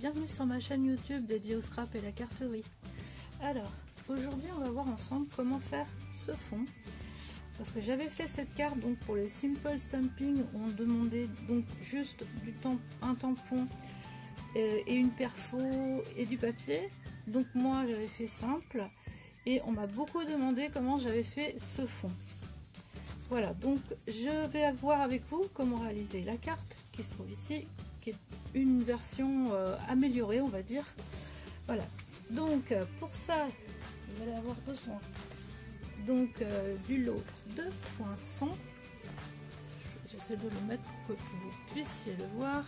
bienvenue sur ma chaîne YouTube dédiée au scrap et la carterie. Alors, aujourd'hui on va voir ensemble comment faire ce fond. Parce que j'avais fait cette carte donc pour les Simple Stamping où on demandait donc juste un tampon et une perfo et du papier. Donc moi j'avais fait simple et on m'a beaucoup demandé comment j'avais fait ce fond. Voilà, donc je vais voir avec vous comment réaliser la carte qui se trouve ici, qui est une version améliorée on va dire. Voilà, donc pour ça vous allez avoir besoin donc du lot de poinçons. J'essaie de le mettre pour que vous puissiez le voir.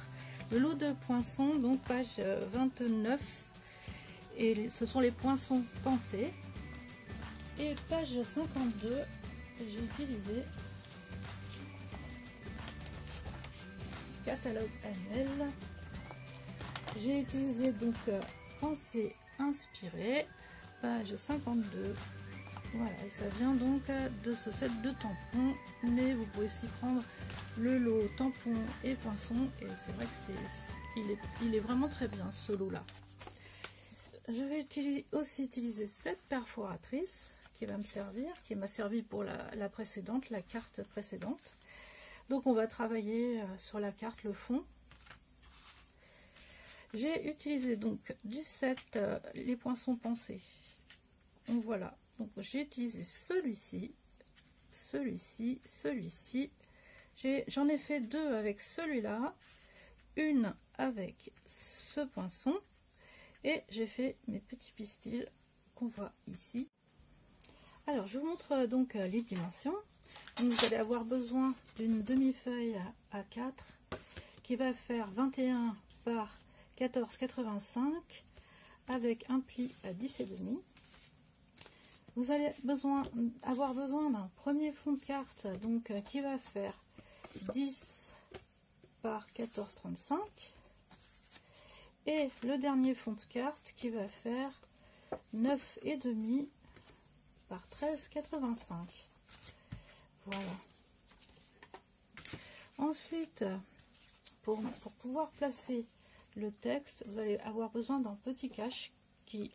Le lot de poinçons, donc page 29, et ce sont les poinçons pensés. Et page 52, j'ai utilisé catalogue NL. J'ai utilisé donc pensée inspirée, page 52. Voilà, et ça vient donc de ce set de tampons, mais vous pouvez aussi prendre le lot tampons et poinçons, et c'est vrai que il est vraiment très bien ce lot là. Je vais aussi utiliser cette perforatrice qui va me servir, qui m'a servi pour la précédente, la carte précédente. Donc on va travailler sur la carte le fond. J'ai utilisé donc du set les poinçons pensés. Donc voilà. Donc j'ai utilisé celui-ci, celui-ci, celui-ci. J'en ai fait deux avec celui-là, une avec ce poinçon, et j'ai fait mes petits pistils qu'on voit ici. Alors je vous montre donc les dimensions. Donc, vous allez avoir besoin d'une demi-feuille A4 qui va faire 21 par 14,85 avec un pli à 10,5. Vous allez avoir besoin d'un premier fond de carte donc qui va faire 10 par 14,35 et le dernier fond de carte qui va faire 9,5 par 13,85. Voilà. Ensuite, pour pouvoir placer le texte, vous allez avoir besoin d'un petit cache qui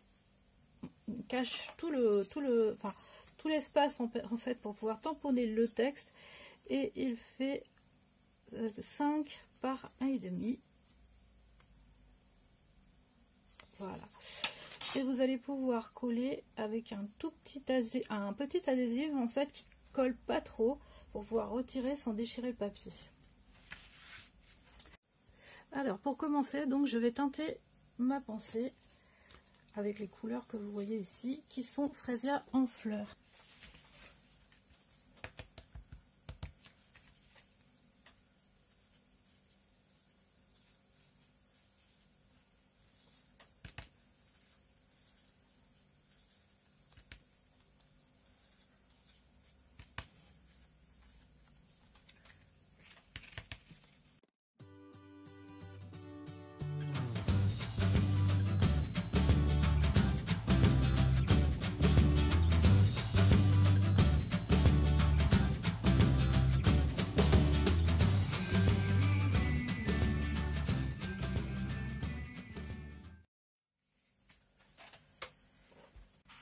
cache tout l'espace en fait pour pouvoir tamponner le texte, et il fait 5 par 1,5. Voilà, et vous allez pouvoir coller avec un petit adhésif en fait qui colle pas trop pour pouvoir retirer sans déchirer le papier. Alors pour commencer, donc je vais teinter ma pensée avec les couleurs que vous voyez ici, qui sont Fresia en fleurs.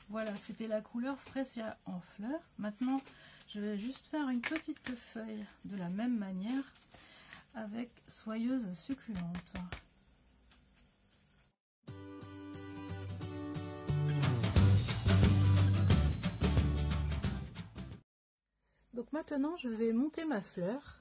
Voilà, c'était la couleur Fresia en fleurs. Maintenant, je vais juste faire une petite feuille de la même manière avec soyeuse succulente. Donc maintenant, je vais monter ma fleur.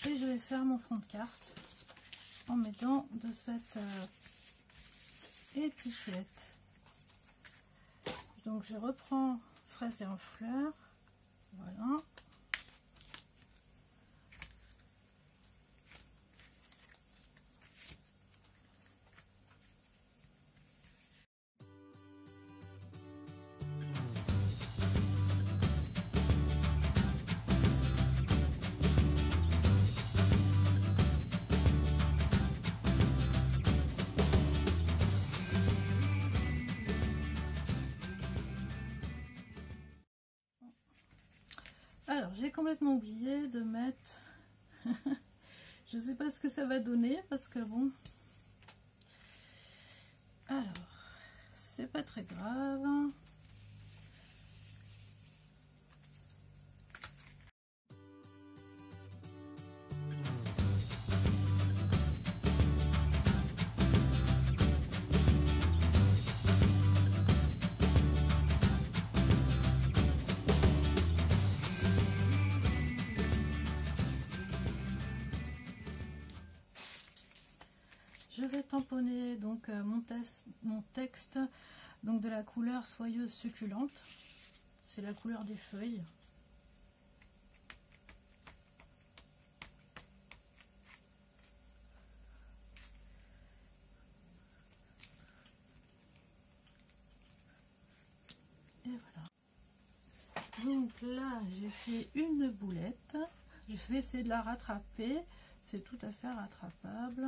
Et je vais faire mon fond de carte en mettant de cette étiquette. Donc je reprends fraise et en fleurs, voilà. Alors, j'ai complètement oublié de mettre, je sais pas ce que ça va donner parce que bon, alors, c'est pas très grave. Je vais tamponner donc mon texte donc de la couleur soyeuse succulente. C'est la couleur des feuilles. Et voilà. Donc là, j'ai fait une boulette. Je vais essayer de la rattraper. C'est tout à fait rattrapable.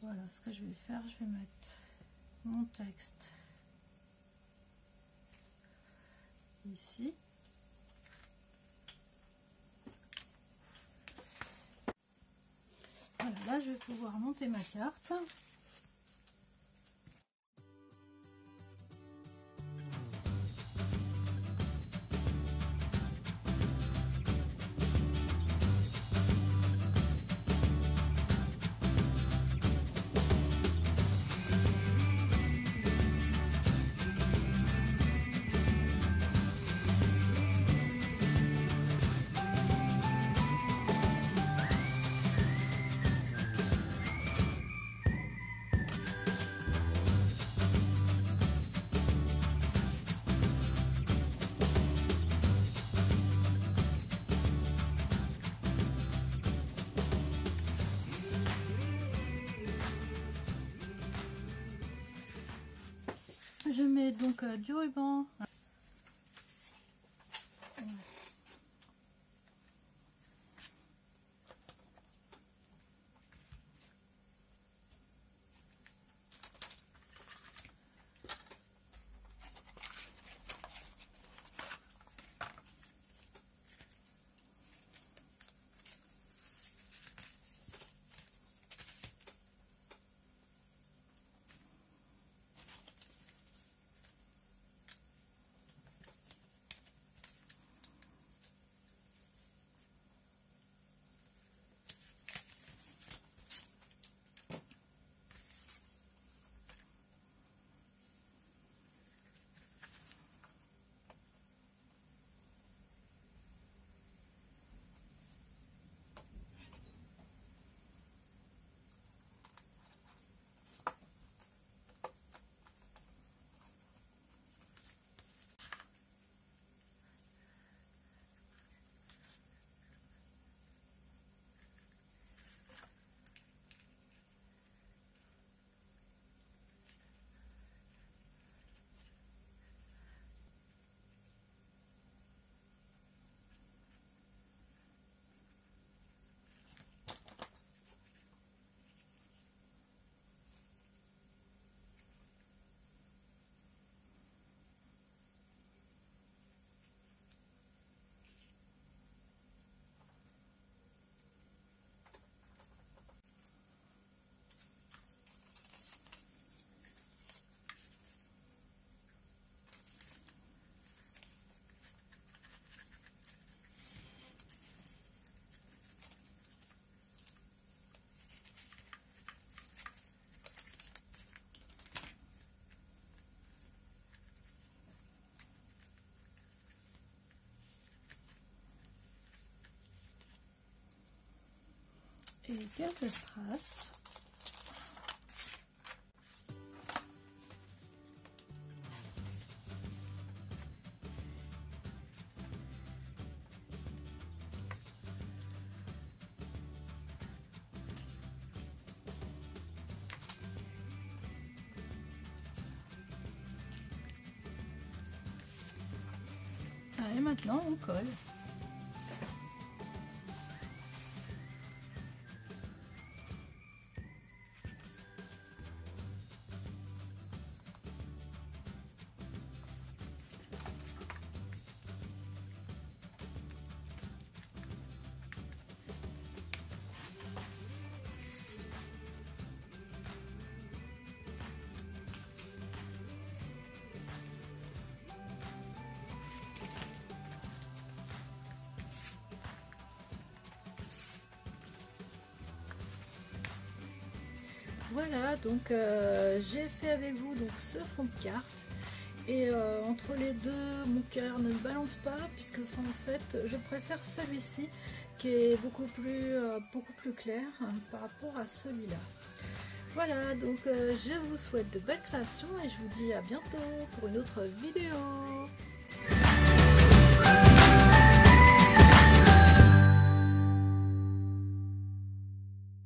Voilà ce que je vais faire. Je vais mettre mon texte ici. Voilà, là je vais pouvoir monter ma carte. Je mets donc du ruban. et quelques strass. Et maintenant on colle. Voilà, donc j'ai fait avec vous donc ce fond de carte et entre les deux mon cœur ne balance pas puisque en fait je préfère celui-ci qui est beaucoup plus clair par rapport à celui-là. Voilà, donc je vous souhaite de belles créations et je vous dis à bientôt pour une autre vidéo.